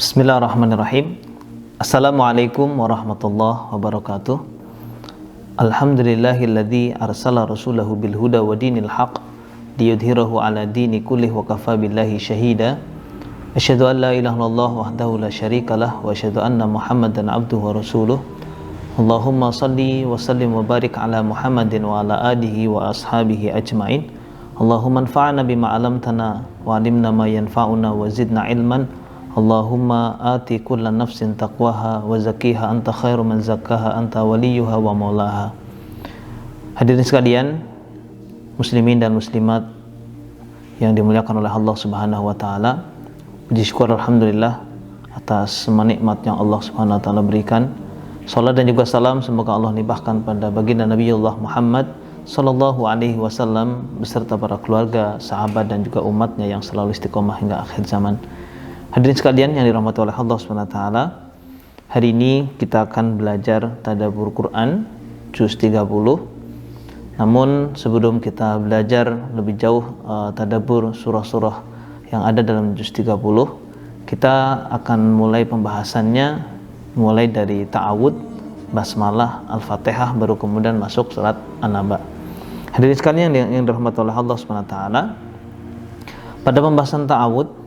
Bismillahirrahmanirrahim. Assalamualaikum warahmatullahi wabarakatuh. Alhamdulillahilladzi arsala rasulahu bil huda wa dinil haq liyudhhirahu ala dini kullih wa kafa billahi syahida. Asyhadu an la ilaha illallah wahdahu la syarikalah wa asyhadu anna Muhammadan abduhu wa rasuluh. Allahumma salli wa sallim wa barik ala Muhammadin wa ala alihi wa ashabihi ajmain. Allahumma anfa'na bima 'allamtana wa 'allimna ma yanfa'una wa zidna ilman. Allahumma ati kulla nafsin taqwaha wa zakiha anta khairu man zakkaha anta waliyuha wa maulaha. Hadirin sekalian, muslimin dan muslimat yang dimuliakan oleh Allah Subhanahu wa taala. Puji syukur alhamdulillah atas semua nikmat yang Allah Subhanahu wa taala berikan. Salat dan juga salam semoga Allah limpahkan pada baginda Nabiullah Muhammad sallallahu alaihi wasallam beserta para keluarga, sahabat dan juga umatnya yang selalu istiqomah hingga akhir zaman. Hadirin sekalian yang dirahmati oleh Allah SWT, hari ini kita akan belajar tadabbur Quran juz 30. Namun sebelum kita belajar lebih jauh tadabbur surah-surah yang ada dalam juz 30, kita akan mulai pembahasannya mulai dari ta'awud, basmalah, al-fatihah, baru kemudian masuk surat An-Naba. Hadirin sekalian yang dirahmati oleh Allah SWT, pada pembahasan ta'awud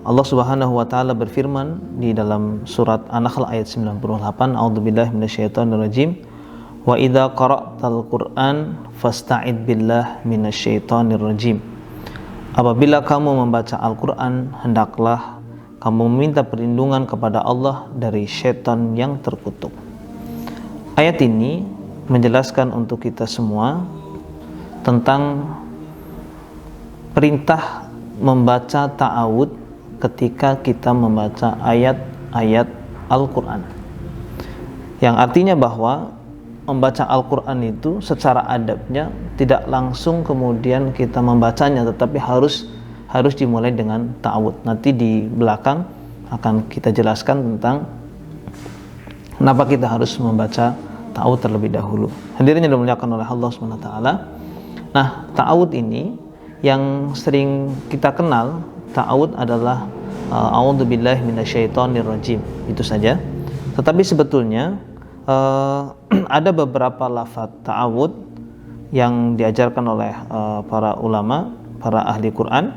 Allah Subhanahu wa taala berfirman di dalam surat An-Nahl ayat 98, A'udzubillahi minasyaitonirrajim. Wa idza qara'tal Qur'an fasta'id billah minasyaitonirrajim. Apabila kamu membaca Al-Qur'an, hendaklah kamu meminta perlindungan kepada Allah dari syaitan yang terkutuk. Ayat ini menjelaskan untuk kita semua tentang perintah membaca ta'awud ketika kita membaca ayat-ayat Al-Quran, yang artinya bahwa membaca Al-Quran itu secara adabnya tidak langsung kemudian kita membacanya, tetapi harus dimulai dengan ta'awud. Nanti di belakang akan kita jelaskan tentang kenapa kita harus membaca ta'awud terlebih dahulu. Hadirin yang dimuliakan oleh Allah SWT. Nah, ta'awud ini yang sering kita kenal, ta'awud adalah a'udzubillahi minasyaitonirrajim, itu saja. Tetapi sebetulnya ada beberapa lafaz ta'awud yang diajarkan oleh para ulama, para ahli Quran,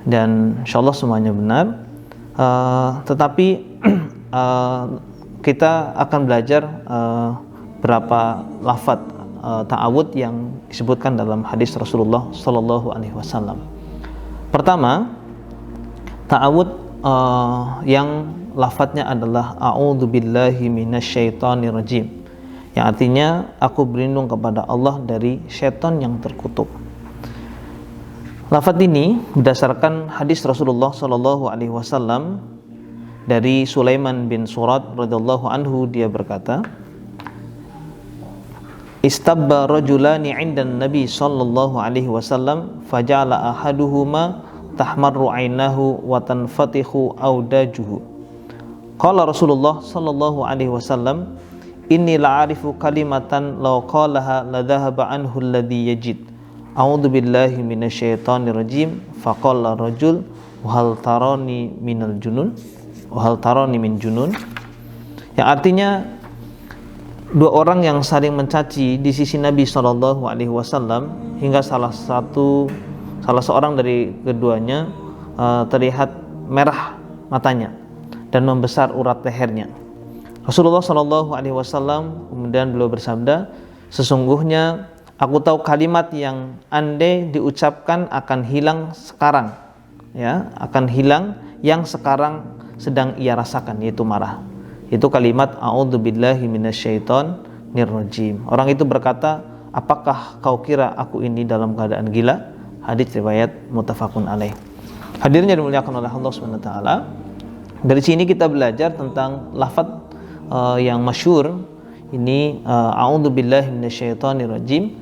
dan insyaallah semuanya benar. Tetapi kita akan belajar berapa lafaz ta'awud yang disebutkan dalam hadis Rasulullah sallallahu alaihi wasallam. Pertama, ta'awud yang lafadznya adalah a'udzubillahi minasyaitonirrajim, yang artinya aku berlindung kepada Allah dari syaitan yang terkutuk. Lafadz ini berdasarkan hadis Rasulullah sallallahu alaihi wasallam dari Sulaiman bin Surat radhiyallahu anhu, dia berkata, Istabba rajulani 'indan Nabi sallallahu alaihi wasallam faja'ala ahaduhuma tahmarru 'ainahu wa tanfatihu awdajuhu. Qala Rasulullah sallallahu alaihi wasallam, inni la'arifu kalimatan law qalaha la dhahaba anhu alladhi yajid. A'udzu billahi minasyaitonir rajim. Faqala rajul wa hal tarani minal junun? Wa hal tarani min junun? Yang artinya dua orang yang saling mencaci di sisi Nabi Shallallahu Alaihi Wasallam hingga salah seorang dari keduanya terlihat merah matanya dan membesar urat lehernya. Rasulullah Shallallahu Alaihi Wasallam kemudian beliau bersabda, sesungguhnya aku tahu kalimat yang andai diucapkan akan hilang sekarang, ya, akan hilang yang sekarang sedang ia rasakan, yaitu marah. Itu kalimat a'udzubillahi minasyaitonirrajim. Orang itu berkata, apakah kau kira aku ini dalam keadaan gila? Hadis riwayat muttafaqun alaih. Hadirin yang dimuliakan oleh Allah SWT, dari sini kita belajar tentang lafadz yang masyhur ini, a'udzubillahi minasyaitonirrajim,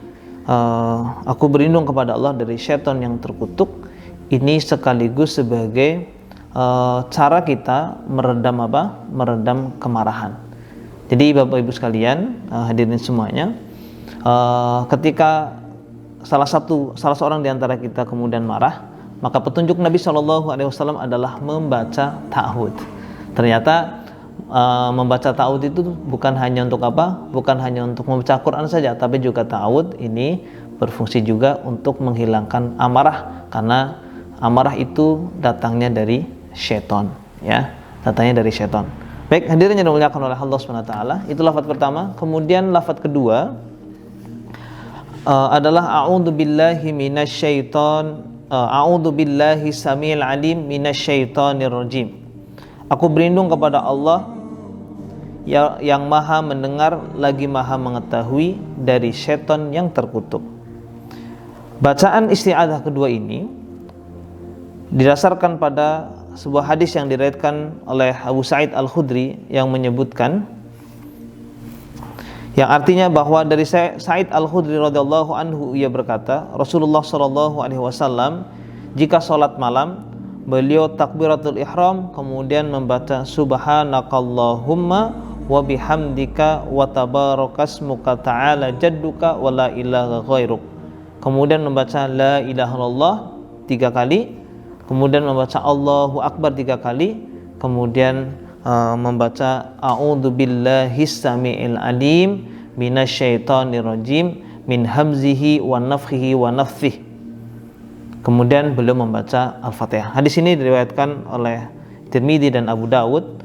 aku berlindung kepada Allah dari syaitan yang terkutuk. Ini sekaligus sebagai cara kita meredam kemarahan. Jadi Bapak Ibu sekalian, hadirin semuanya, ketika salah seorang di antara kita kemudian marah, maka petunjuk Nabi Shallallahu Alaihi Wasallam adalah membaca ta'awud. Ternyata membaca ta'awud itu bukan hanya untuk apa? Bukan hanya untuk membaca Quran saja, tapi juga ta'awud ini berfungsi juga untuk menghilangkan amarah, karena amarah itu datangnya dari syaitan, ya, datangnya dari syaitan. Baik, hadirin yang dimuliakan oleh Allah Subhanahu wa taala, itu lafaz pertama. Kemudian lafaz kedua adalah a'udzubillahi samiil alim minasyaitonir rajim. Aku berlindung kepada Allah yang maha mendengar lagi maha mengetahui dari syaitan yang terkutuk. Bacaan isti'adzah kedua ini didasarkan pada sebuah hadis yang diriwayatkan oleh Abu Sa'id Al-Khudri yang menyebutkan, yang artinya bahwa dari Sa'id Al-Khudri radhiyallahu anhu, ia berkata, Rasulullah sallallahu alaihi wasallam jika salat malam beliau takbiratul ihram kemudian membaca subhanakallahumma wa bihamdika wa tabarakasmuka ta'ala jadduka wa la ilaha ghairuk, kemudian membaca la ilaha illallah 3 kali, kemudian membaca Allahu Akbar 3 kali, kemudian membaca a'udzubillahis samiil alim minasyaitonir rajim min hamzihi wa nafthihi wa nafthihi. Kemudian beliau membaca Al-Fatihah. Hadis ini diriwayatkan oleh Tirmidzi dan Abu Dawud.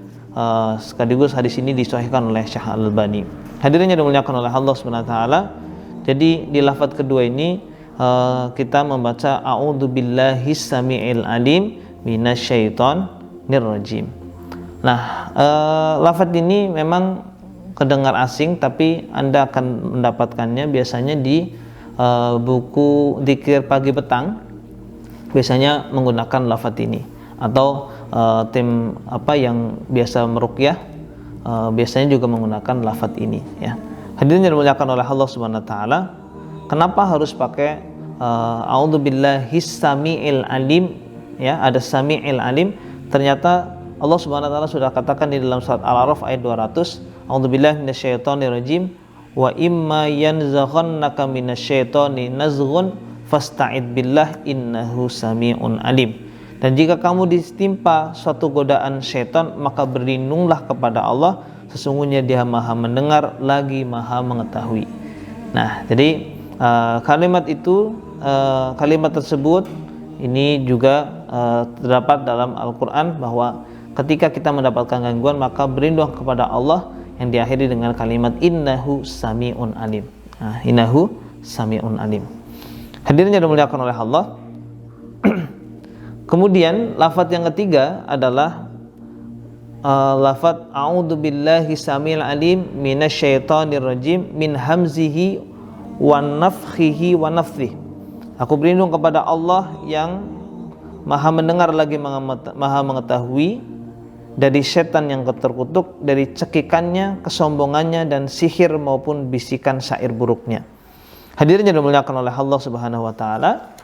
Sekaligus hadis ini disahihkan oleh Syekh Al-Albani. Hadirin yang dimuliakan oleh Allah Subhanahu wa taala. Jadi di lafaz kedua ini kita membaca a'udzubillahis samiil alim minasyaitonir rajim. Nah, lafaz ini memang kedengar asing, tapi Anda akan mendapatkannya biasanya di buku dzikir pagi petang. Biasanya menggunakan lafaz ini, atau tim yang biasa meruqyah biasanya juga menggunakan lafaz ini, ya. Hadirin yang dimuliakan oleh Allah Subhanahu wa taala, kenapa harus pakai a'udzubillahis samiil alim, ya, ada samiil alim. Ternyata Allah Subhanahu wa taala sudah katakan di dalam surat Al-A'raf ayat 200, a'udzubillahi minasyaitonir rajim wa imma yanzaghannaka minasyaitoni nazghun fasta'id billah innahu sami'un alim. Dan jika kamu ditimpa suatu godaan syaitan, maka berlindunglah kepada Allah, sesungguhnya Dia maha mendengar lagi maha mengetahui. Nah, jadi kalimat tersebut ini juga terdapat dalam Al-Quran, bahwa ketika kita mendapatkan gangguan maka berlindung kepada Allah, yang diakhiri dengan kalimat innahu sami'un alim. Innahu sami'un alim. Hadirin yang dimuliakan oleh Allah. Kemudian lafaz yang ketiga adalah lafaz a'udzubillahi samil alim minasyaitonir rajim min hamzihi wa nafthihi wa nafthihi. Aku berlindung kepada Allah yang maha mendengar lagi maha mengetahui dari setan yang terkutuk, dari cekikannya, kesombongannya, dan sihir maupun bisikan syair buruknya. Hadirin yang dimuliakan oleh Allah Subhanahu wa taala.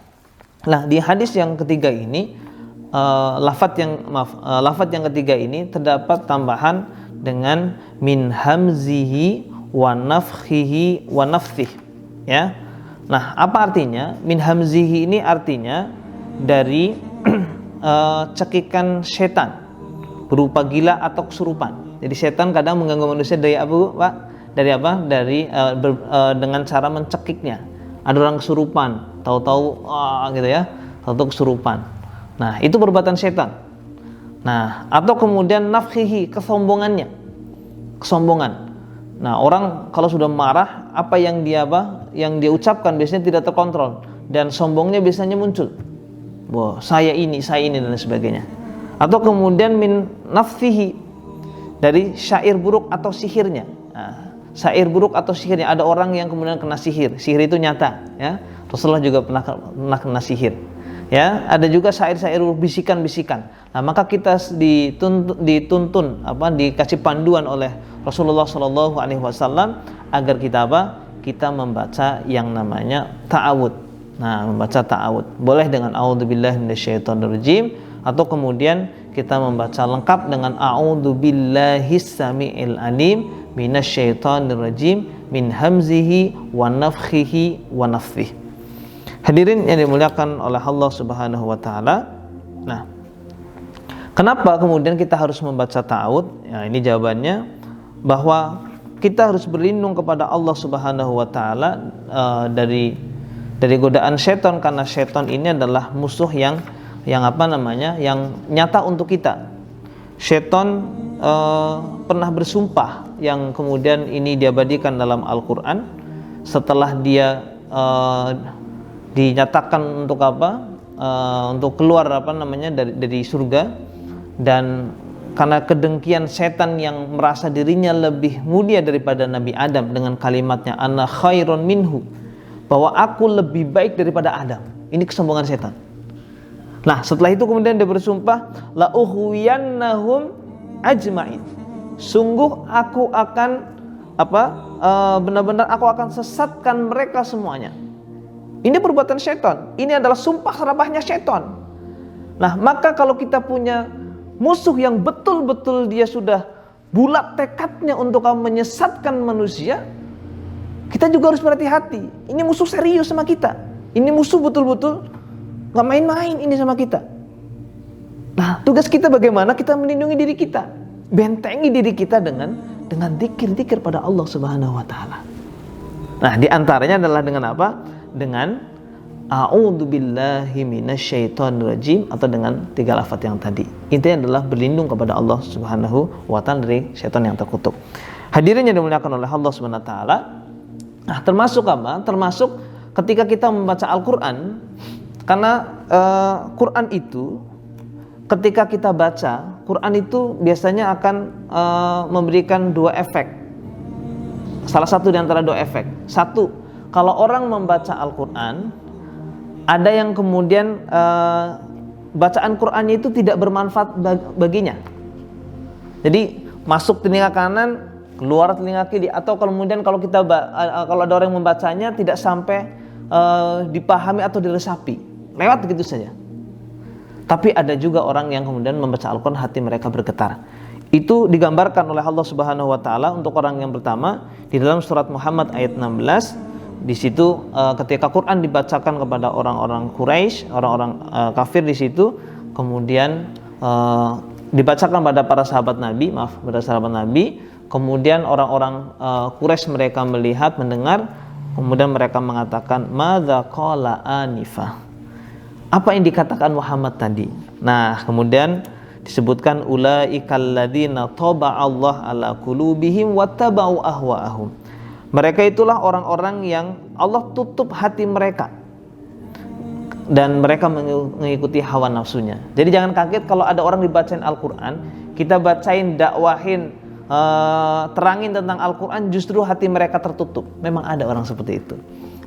Nah, di hadis yang ketiga ini lafaz yang ketiga ini terdapat tambahan dengan min hamzihi wa nafthihi wa nafthihi, ya. Nah, apa artinya? Min hamzihi ini artinya dari cekikan setan berupa gila atau kesurupan. Jadi setan kadang mengganggu manusia dari apa, Pak? Dari apa? Dengan cara mencekiknya. Ada orang kesurupan, tahu-tahu gitu ya, tahu-tahu kesurupan. Nah, itu perbuatan setan. Nah, atau kemudian nafkhihi, kesombongannya. Kesombongan. Nah, orang kalau sudah marah, apa yang dia ucapkan biasanya tidak terkontrol, dan sombongnya biasanya muncul. Wah, saya ini dan sebagainya. Atau kemudian min nafthihi, dari syair buruk atau sihirnya. Nah, syair buruk atau sihirnya, ada orang yang kemudian kena sihir itu nyata, ya. Rasulullah juga pernah kena sihir, ya. Ada juga syair-syair bisikan-bisikan. Nah, maka kita dituntun dikasih panduan oleh Rasulullah Shallallahu Alaihi Wasallam agar kita membaca yang namanya ta'awud. Nah, membaca ta'awud boleh dengan a'udzubillahi minasyaitonirrajim, atau kemudian kita membaca lengkap dengan a'udzubillahis samiil alim minasyaitonir rajim min hamzihi wa nafthihi wa nafthihi. Hadirin yang dimuliakan oleh Allah Subhanahu wa taala. Nah, kenapa kemudian kita harus membaca ta'awudz? Ya, ini jawabannya bahwa kita harus berlindung kepada Allah Subhanahu wa taala dari godaan syaitan, karena syaitan ini adalah musuh yang nyata untuk kita. Syaitan pernah bersumpah yang kemudian ini diabadikan dalam Al-Qur'an setelah dia dinyatakan untuk untuk keluar dari surga, dan karena kedengkian setan yang merasa dirinya lebih mulia daripada Nabi Adam dengan kalimatnya ana khairun minhu, bahwa aku lebih baik daripada Adam. Ini kesombongan setan. Nah, setelah itu kemudian dia bersumpah la ughwiyannahum ajmain. Sungguh aku akan benar-benar aku akan sesatkan mereka semuanya. Ini perbuatan syaitan. Ini adalah sumpah serapahnya syaitan. Nah, maka kalau kita punya musuh yang betul-betul dia sudah bulat tekadnya untuk menyesatkan manusia, kita juga harus berhati-hati. Ini musuh serius sama kita. Ini musuh betul-betul gak main-main ini sama kita. Nah, tugas kita bagaimana kita melindungi diri kita, bentengi diri kita dengan zikir-zikir pada Allah Subhanahu wa taala. Nah, di antaranya adalah dengan apa? Dengan a'udzubillahi minasyaitonirrajim, atau dengan 3 lafaz yang tadi. Intinya adalah berlindung kepada Allah Subhanahu wa taala dari syaitan yang terkutuk. Hadirin yang dimuliakan oleh Allah Subhanahu wa taala. Nah, termasuk apa? Termasuk ketika kita membaca Al-Qur'an, karena Quran itu ketika kita baca Quran itu biasanya akan memberikan 2 efek. Salah satu di antara 2 efek. Satu, kalau orang membaca Al-Quran, ada yang kemudian bacaan Qurannya itu tidak bermanfaat baginya. Jadi masuk telinga kanan, keluar telinga kiri, atau kemudian kalau ada orang yang membacanya tidak sampai dipahami atau diresapi, lewat begitu saja. Tapi ada juga orang yang kemudian membaca Al-Quran hati mereka bergetar. Itu digambarkan oleh Allah Subhanahu wa taala untuk orang yang pertama di dalam surat Muhammad ayat 16. Di situ ketika Quran dibacakan kepada orang-orang Quraisy, orang-orang kafir di situ, kemudian dibacakan pada para sahabat Nabi, kemudian orang-orang Quraisy mereka melihat, mendengar, kemudian mereka mengatakan madza qala anifa. Apa yang dikatakan Muhammad tadi? Nah, kemudian disebutkan ulaikal ladzina taba'allahu ala qulubihim wattaba'u ahwa'ahum. Mereka itulah orang-orang yang Allah tutup hati mereka dan mereka mengikuti hawa nafsunya. Jadi jangan kaget kalau ada orang dibacain Al-Quran, kita bacain, dakwahin, terangin tentang Al-Quran, justru hati mereka tertutup. Memang ada orang seperti itu.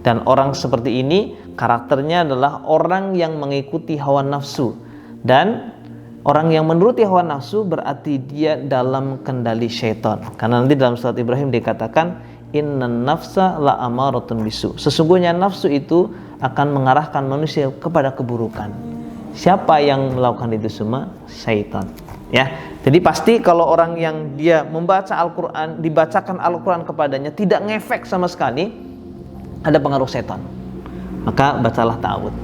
Dan orang seperti ini karakternya adalah orang yang mengikuti hawa nafsu. Dan orang yang menuruti hawa nafsu berarti dia dalam kendali syaitan. Karena nanti dalam surat Ibrahim dikatakan innan nafsa la amaratun bisu. Sesungguhnya nafsu itu akan mengarahkan manusia kepada keburukan. Siapa yang melakukan itu semua? Syaitan. Ya. Jadi pasti kalau orang yang dia membaca Al-Qur'an, dibacakan Al-Qur'an kepadanya tidak ngefek sama sekali, ada pengaruh syaitan. Maka bacalah ta'awudz.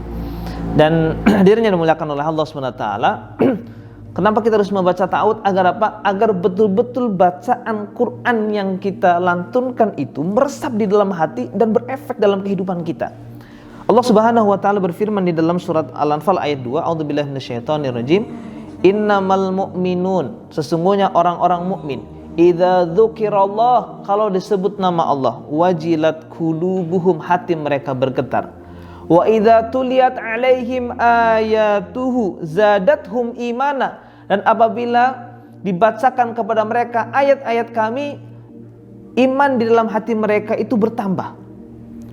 Dan hadirin yang dimuliakan oleh Allah Subhanahu wa taala, kenapa kita harus membaca ta'awudz? Agar apa? Agar betul-betul bacaan Quran yang kita lantunkan itu meresap di dalam hati dan berefek dalam kehidupan kita. Allah Subhanahu wa taala berfirman di dalam surat Al-Anfal ayat 2, a'udzubillahi minasyaitonirrajim, innamal mu'minun, sesungguhnya orang-orang mukmin, idza dzukirallah, kalau disebut nama Allah, wajilat qulubuhum, hati mereka bergetar. Wa idza tuliyat alaihim ayatuhu zadathum imana, dan apabila dibacakan kepada mereka ayat-ayat kami, iman di dalam hati mereka itu bertambah.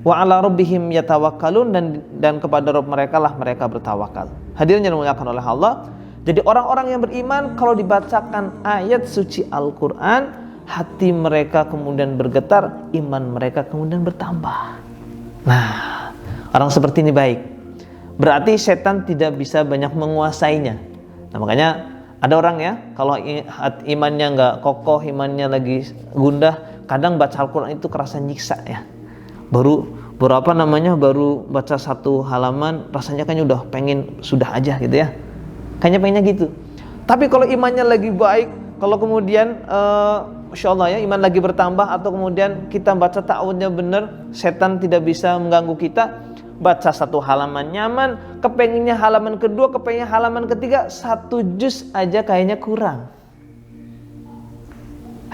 Wa ala rabbihim yatawakkalun, dan kepada Rabb mereka lah mereka bertawakal. Hadirin yang dimuliakan oleh Allah, jadi orang-orang yang beriman kalau dibacakan ayat suci Al-Quran, hati mereka kemudian bergetar, iman mereka kemudian bertambah. Nah, orang seperti ini baik. Berarti setan tidak bisa banyak menguasainya. Nah, makanya ada orang ya, kalau imannya nggak kokoh, imannya lagi gundah, kadang baca Al-Quran itu kerasa nyiksa ya. Baru baru baca satu halaman rasanya kayaknya udah pengen sudah aja gitu ya, kayaknya pengennya gitu. Tapi kalau imannya lagi baik, kalau kemudian Masya Allah ya, iman lagi bertambah, atau kemudian kita baca ta'awudnya benar, setan tidak bisa mengganggu kita, baca satu halaman nyaman, kepenginnya halaman kedua, kepenginnya halaman ketiga, satu juz aja kayaknya kurang.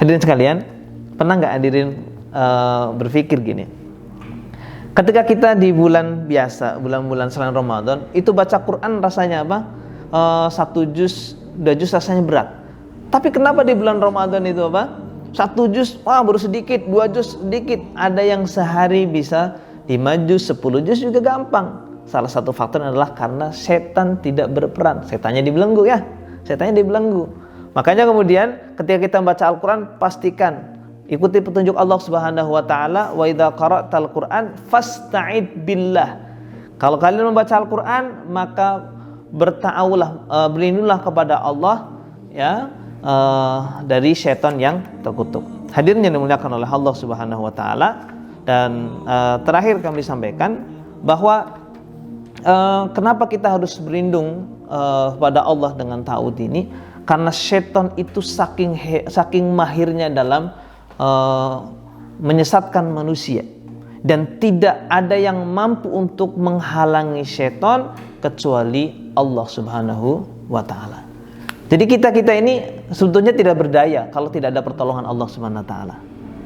Hadirin sekalian, pernah nggak hadirin berpikir gini, ketika kita di bulan biasa, bulan-bulan selain Ramadan, itu baca Quran rasanya apa? Satu juz, 2 juz rasanya berat. Tapi kenapa di bulan Ramadan itu apa? Satu juz, wah baru sedikit, 2 juz sedikit. Ada yang sehari bisa 5 juz, 10 juz juga gampang. Salah satu faktor adalah karena setan tidak berperan. Setannya dibelenggu ya, setannya dibelenggu. Makanya kemudian ketika kita membaca Al-Quran, pastikan ikuti petunjuk Allah Subhanahu wa taala, wa idza qara'tal Qur'an fasta'id billah. Kalau kalian membaca Al-Qur'an, maka berta'awulah, berlindunglah kepada Allah ya, dari syaitan yang terkutuk. Hadirin yang dimuliakan oleh Allah Subhanahu wa taala. Dan terakhir kami sampaikan bahwa kenapa kita harus berlindung kepada Allah dengan ta'awud ini? Karena syaitan itu saking mahirnya dalam menyesatkan manusia, dan tidak ada yang mampu untuk menghalangi syaitan kecuali Allah Subhanahu wa taala. Jadi kita ini sebetulnya tidak berdaya kalau tidak ada pertolongan Allah Subhanahu wa taala.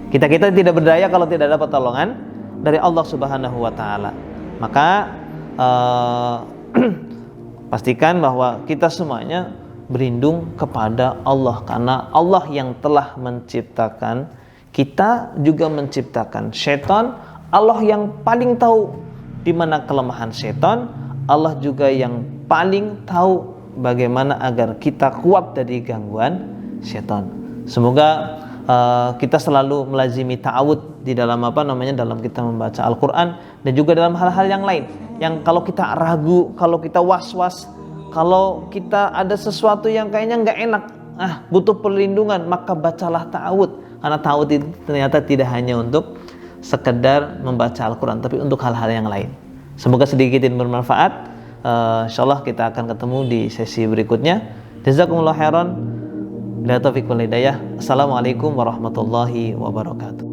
Kita tidak berdaya kalau tidak ada pertolongan dari Allah Subhanahu wa taala. Maka pastikan bahwa kita semuanya berlindung kepada Allah, karena Allah yang telah menciptakan kita juga menciptakan syaitan. Allah yang paling tahu di mana kelemahan syaitan. Allah juga yang paling tahu bagaimana agar kita kuat dari gangguan syaitan. Semoga kita selalu melazimi ta'awud di dalam dalam kita membaca Al-Quran, dan juga dalam hal-hal yang lain yang kalau kita ragu, kalau kita was-was, kalau kita ada sesuatu yang kayaknya nggak enak, butuh perlindungan, maka bacalah ta'awud. Karena ta'awud itu ternyata tidak hanya untuk sekedar membaca Al-Quran, tapi untuk hal-hal yang lain. Semoga sedikit ini bermanfaat. InsyaAllah kita akan ketemu di sesi berikutnya. Jazakumullah khairan. Bila taufiq wal hidayah. Assalamualaikum warahmatullahi wabarakatuh.